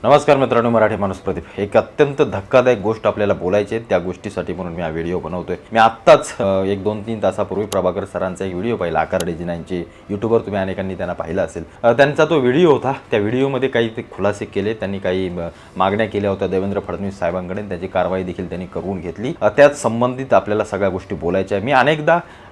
नमस्कार मित्रांनो, मराठी माणूस प्रदीप. एक अत्यंत धक्कादायक गोष्ट आपल्याला बोलायची आहे. त्या गोष्टीसाठी म्हणून मी हा व्हिडिओ बनवतोय. मी आत्ताच 1-2-3 तासापूर्वी प्रभाकर सरांचा एक व्हिडिओ पाहिला. आकार डिझाईनचे यूट्यूबवर तुम्ही अनेकांनी त्यांना पाहिला असेल. त्यांचा तो व्हिडिओ होता. त्या व्हिडिओमध्ये काही ते खुलासे केले, त्यांनी काही मागण्या केल्या होत्या देवेंद्र फडणवीस साहेबांकडे. त्याची कारवाई देखील त्यांनी करून घेतली. त्याच संबंधित आपल्याला सगळ्या गोष्टी बोलायच्या आहे. मी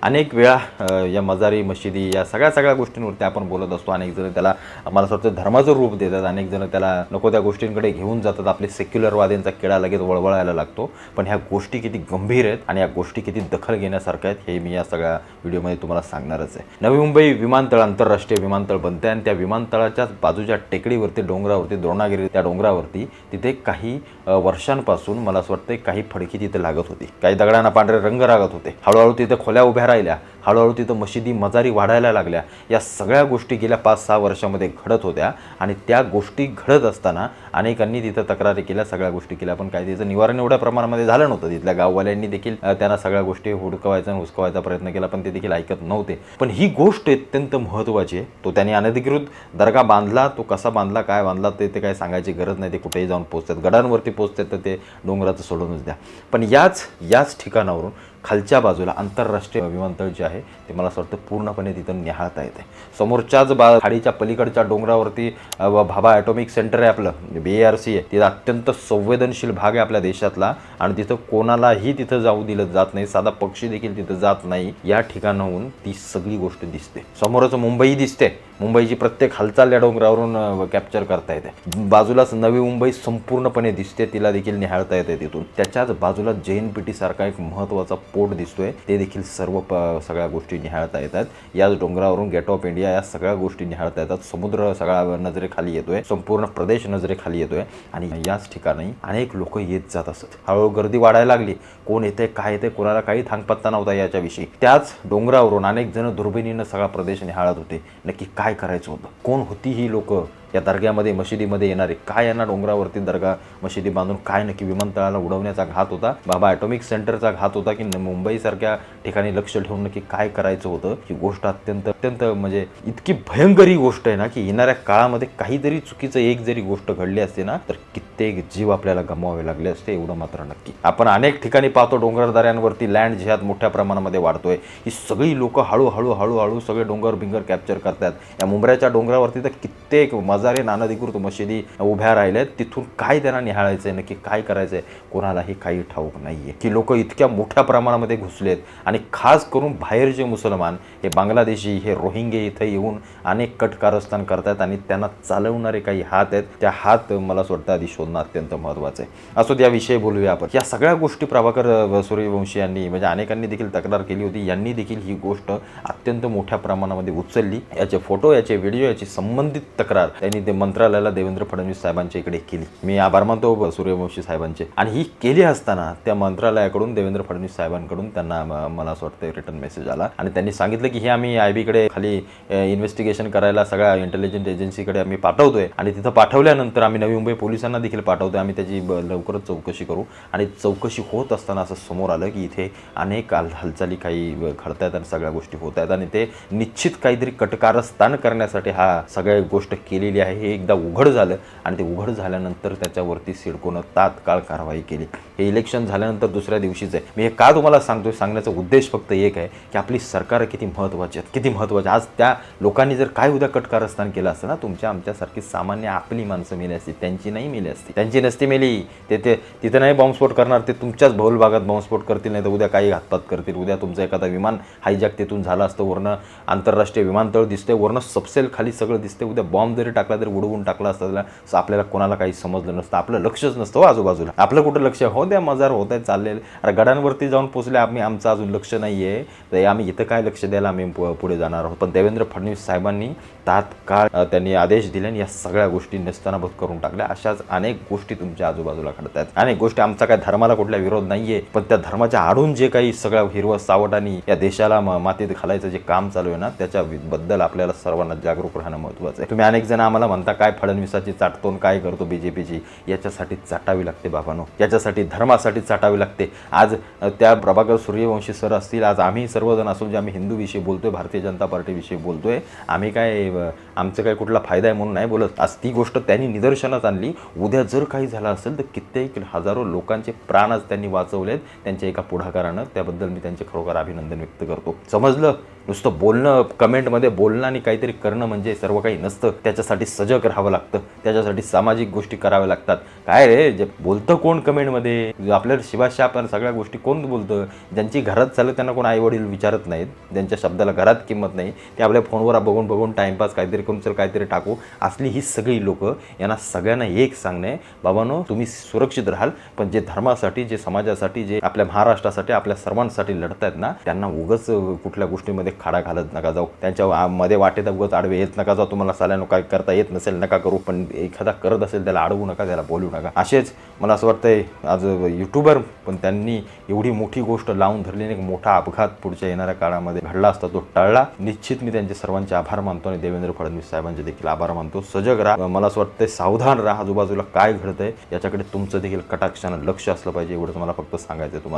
अनेक वेळा या मजारी मशिदी या सगळ्या गोष्टींवरती आपण बोलत असतो. अनेक जण त्याला मला असं वाटतं धर्माचं रूप देतात, अनेक जण त्याला नको त्या गोष्टींकडे घेऊन जातात. आपले सेक्युलरवाद्यांचा किडा लगेच वळवळायला लागतो. पण ह्या गोष्टी किती गंभीर आहेत आणि या गोष्टी किती दखल घेण्यासारख्या आहेत हे मी या सगळ्या व्हिडिओमध्ये तुम्हाला सांगणारच आहे. नवी मुंबई विमानतळ आंतरराष्ट्रीय विमानतळ बनते आणि त्या विमानतळाच्या बाजूच्या टेकडीवरती डोंगरावरती द्रोणागिरी त्या डोंगरावरती तिथे काही वर्षांपासून मला असं वाटतं काही फडकी तिथे लागत होती. काही दगडांना पांढरे रंग लागत होते. हळूहळू तिथे खोल्या उभ्या राहिल्या. हळूहळू तिथं मशिदी मजारी वाढायला लागल्या. या सगळ्या गोष्टी गेल्या 5-6 वर्षामध्ये घडत होत्या आणि त्या गोष्टी घडत असताना अनेकांनी तिथं तक्रारी केल्या, सगळ्या गोष्टी केल्या. पण काही त्याचं निवारण एवढ्या प्रमाणामध्ये झालं नव्हतं. तिथल्या गाववाल्यांनी देखील त्यांना सगळ्या गोष्टी हुडकवायचा आणि हुसकवायचा प्रयत्न केला, पण ते देखील ऐकत नव्हते. पण ही गोष्ट अत्यंत महत्त्वाची आहे. तो त्यांनी अनधिकृत दर्गा बांधला, तो कसा बांधला, काय बांधला ते काही सांगायची गरज नाही. ते कुठेही जाऊन पोचतात, गडांवरती पोचतात, तर ते डोंगराचं सोडूनच द्या. पण याच ठिकाणावरून खालच्या बाजूला आंतरराष्ट्रीय विमानतळ जे आहे ते मला असं वाटतं पूर्णपणे तिथं निहाळता येते. समोरच्याच खाडीच्या पलीकडच्या डोंगरावरती भाभा ॲटॉमिक सेंटर आहे आपलं, BARC आहे. तिथं अत्यंत संवेदनशील भाग आहे आपल्या देशातला आणि तिथं कोणालाही तिथं जाऊ दिलं जात नाही. साधा पक्षी देखील तिथं जात नाही. या ठिकाणाहून ती सगळी गोष्ट दिसते. समोरच मुंबई दिसते. मुंबईची प्रत्येक हालचाल या डोंगरावरून कॅप्चर करता येते. बाजूलाच नवी मुंबई संपूर्णपणे दिसते, तिला देखील निहाळता येते तिथून. त्याच्याच बाजूला JNPT सारखा एक महत्त्वाचा पोर्ट दिसतोय, ते देखील सगळ्या गोष्टी निहाळता येतात. याच डोंगरावरून गेट ऑफ इंडिया या सगळ्या गोष्टी निहाळता येतात. समुद्र सगळा नजरेखाली येतोय, संपूर्ण प्रदेश नजरेखाली येतोय आणि याच ठिकाणी अनेक लोक येत जात असत. हळूहळू गर्दी वाढायला लागली. कोण येते, काय येते, कोणाला काही थांगपत्ता नव्हता याच्याविषयी. त्याच डोंगरावरून अनेक जण दुर्बिणीनं सगळा प्रदेश निहाळत होते. नक्की काय करायचं होतं, कोण होती ही लोक या दर्ग्यामध्ये मशिदीमध्ये येणारे, काय यांना डोंगरावरती दर्गा मशिदी बांधून काय नक्की विमानतळाला उडवण्याचा घात होता, बाबा ॲटॉमिक सेंटरचा घात होता की मुंबईसारख्या ठिकाणी लक्ष ठेवून नक्की काय करायचं होतं. ही गोष्ट अत्यंत म्हणजे इतकी भयंकर ही गोष्ट आहे ना की येणाऱ्या काळामध्ये काहीतरी चुकीचं एक जरी गोष्ट घडली असते ना तर कित्येक जीव आपल्याला गमवावे लागले असते, एवढं मात्र नक्की. आपण अनेक ठिकाणी पाहतो डोंगर दऱ्यांवरती लँड जिहाद मोठ्या प्रमाणामध्ये वाढतोय. ही सगळी लोक हळूहळू सगळे डोंगर बिंगर कॅप्चर करतात. या मुंबऱ्याच्या डोंगरावरती तर कित्येक मजारे नानधिकृत मशिदी उभ्या राहिल्यात. तिथून काय त्यांना निहाळायचंय, नक्की काय करायचंय कोणालाही काही ठाऊक नाहीये. की लोक इतक्या मोठ्या प्रमाणामध्ये घुसलेत आणि खास करून बाहेरचे मुसलमान, हे बांगलादेशी, हे रोहिंगे इथं येऊन अनेक कटकारस्थान करतात आणि त्यांना चालवणारे काही हात आहेत. त्या हात मला असं वाटतं आधी शोधणं अत्यंत महत्त्वाचं आहे. असो, त्याविषयी बोलूया आपण. या सगळ्या गोष्टी प्रभाकर सूर्यवंशी यांनी म्हणजे अनेकांनी देखील तक्रार केली होती. यांनी देखील ही गोष्ट अत्यंत मोठ्या प्रमाणामध्ये उचलली. याचे फोटो, याचे व्हिडिओ, याची संबंधित तक्रार त्यांनी ते मंत्रालयाला देवेंद्र फडणवीस साहेबांच्या इकडे केली. मी आभार मानतो सूर्यवंशी साहेबांचे. आणि ही केली असताना त्या मंत्रालयाकडून देवेंद्र फडणवीस साहेबांकडून त्यांना मला असं वाटतं रिटर्न मेसेज आला आणि त्यांनी सांगितलं की हे आम्ही IB कडे खाली इन्व्हेस्टिगेशन करायला सगळ्या इंटेलिजन्स एजन्सीकडे आम्ही पाठवतोय आणि तिथं पाठवल्यानंतर आम्ही नवी मुंबई पोलिसांना देखील पाठवतोय. आम्ही त्याची लवकरच चौकशी करू. आणि चौकशी होत असताना असं समोर आलं की इथे अनेक हालचाली काही घडत आहेत आणि सगळ्या गोष्टी होत आहेत आणि ते निश्चित काहीतरी कटकारस्थान करण्यासाठी हा सगळ्या गोष्ट केलेली आहे. हे एकदा उघड झालं आणि ते उघड झाल्यानंतर त्याच्यावरती सिडकोनं तात्काळ कारवाई केली. हे इलेक्शन झाल्यानंतर दुसऱ्या दिवशीच आहे. मी हे का तुम्हाला सांगतोय, सांगण्याचा उद्देश फक्त एक आहे की आपली सरकार किती महत्त्वाची आहेत, किती महत्त्वाची. आज त्या लोकांनी जर काय उद्या कटकारस्थान केलं असतं ना, तुमच्या आमच्यासारखी सामान्य आपली माणसं मेली असती, त्यांची नाही मेली असती, त्यांची नसती मेली. ते तिथं नाही बॉम्बस्फोट करणार, ते तुमच्याच बहुल भागात बॉम्बस्फोट करतील, नाही तर उद्या काही घातपात करतील. उद्या तुमचं एखादा विमान हायजॅक तिथून झालं असतं, वरनं आंतरराष्ट्रीय विमानतळ दिसते, वरनं सबसेल खाली सगळं दिसते. उद्या बॉम्ब जरी टाकला तरी उडवून टाकला असता आपल्याला कोणाला काही समजलं नसतं. आपलं लक्षच नसतं आजूबाजूला. आपलं कुठं लक्ष, हो द्या मजार होत आहे चाललेलं. अरे गडांवरती जाऊन पोचले आमचं अजून लक्ष नाही आहे, तर आम्ही इथं काय लक्ष द्यायला आम्ही पुढे जाणार आहोत. पण देवेंद्र फडणवीस साहेबांनी तात्काळ त्यांनी आदेश दिले आणि या सगळ्या गोष्टी नेस्तनाबूत करून टाकल्या. अशाच अनेक गोष्टी तुमच्या आजूबाजूला घडतात. अनेक गोष्टी, आमचा काय धर्माला कुठला विरोध नाहीये, पण त्या धर्माच्या आडून जे काही सगळं हिरवं सावट आणि या देशाला मातीत घालायचं जे काम चालू आहे ना, त्याच्याबद्दल आपल्याला सर्वांना जागरूक राहणं महत्त्वाचं आहे. तुम्ही अनेक जण आम्हाला म्हणता काय फडणवीसाची चाटतोन काय करतो बीजेपीची, याच्यासाठी चाटावी लागते बाबांनो, याच्यासाठी धर्मासाठी चाटावी लागते. आज त्या प्रभाकर सूर्यवंशी सर असतील, आज आम्ही सर्वजण असू जे आम्ही हिंदूविषयी बोलतोय, भारतीय जनता पार्टीविषयी बोलतोय, आम्ही काय आमचं काय कुठला फायदा आहे म्हणून नाही बोलत. आज ती गोष्ट त्यांनी निदर्शनात आणली. उद्या जर काही झालं असेल तर कित्येक हजारो लोकांचे प्राण आज त्यांनी वाचवलेत त्यांच्या एका पुढाकारानं. त्याबद्दल मी त्यांचे खरोखर अभिनंदन व्यक्त करतो. समजलं, नुसतं बोलणं, कमेंटमध्ये बोलणं आणि काहीतरी करणं म्हणजे सर्व काही नसतं. त्याच्यासाठी सजग राहावं लागतं, त्याच्यासाठी सामाजिक गोष्टी कराव्या लागतात. काय रे जे बोलतं कोण कमेंटमध्ये, आपल्याला शिवाशाप आणि सगळ्या गोष्टी कोण बोलतं? ज्यांची घरात चाललं त्यांना कोण आई वडील विचारत नाहीत, ज्यांच्या शब्दाला घरात किंमत नाही, ते आपल्या फोनवर बघून बघून टाईमपास काहीतरी करून चल काहीतरी टाकू, असली ही सगळी लोकं. यांना सगळ्यांना एक सांगणे, बाबांनो तुम्ही सुरक्षित राहाल, पण जे धर्मासाठी, जे समाजासाठी, जे आपल्या महाराष्ट्रासाठी, आपल्या सर्वांसाठी लढतायत ना, त्यांना उगाच कुठल्या गोष्टीमध्ये खाडा घालत नका जाऊ, त्यांच्या मध्ये वाटेत उगाच आडवे येत नका जाऊ. तुम्हाला साल्यानं काय करता येत नसेल नका करू, पण एखादा करत असेल त्याला अडवू नका, त्याला बोलू नका. असेच मला असं वाटतंय आज यूट्यूबर, पण त्यांनी एवढी मोठी गोष्ट लावून धरली, एक मोठा अपघात पुढच्या येणाऱ्या काळामध्ये घडला असता तो टळला. निश्चित मी त्यांचे सर्वांचे आभार मानतो आणि देवेंद्र फडणवीस साहेबांचे देखील आभार मानतो. सजग राहा, मला असं वाटतंय सावधान राहा, आजूबाजूला काय घडतंय याच्याकडे तुमचं देखील कटाक्षानं लक्ष असलं पाहिजे, एवढंच मला फक्त सांगायचं तुम्हाला.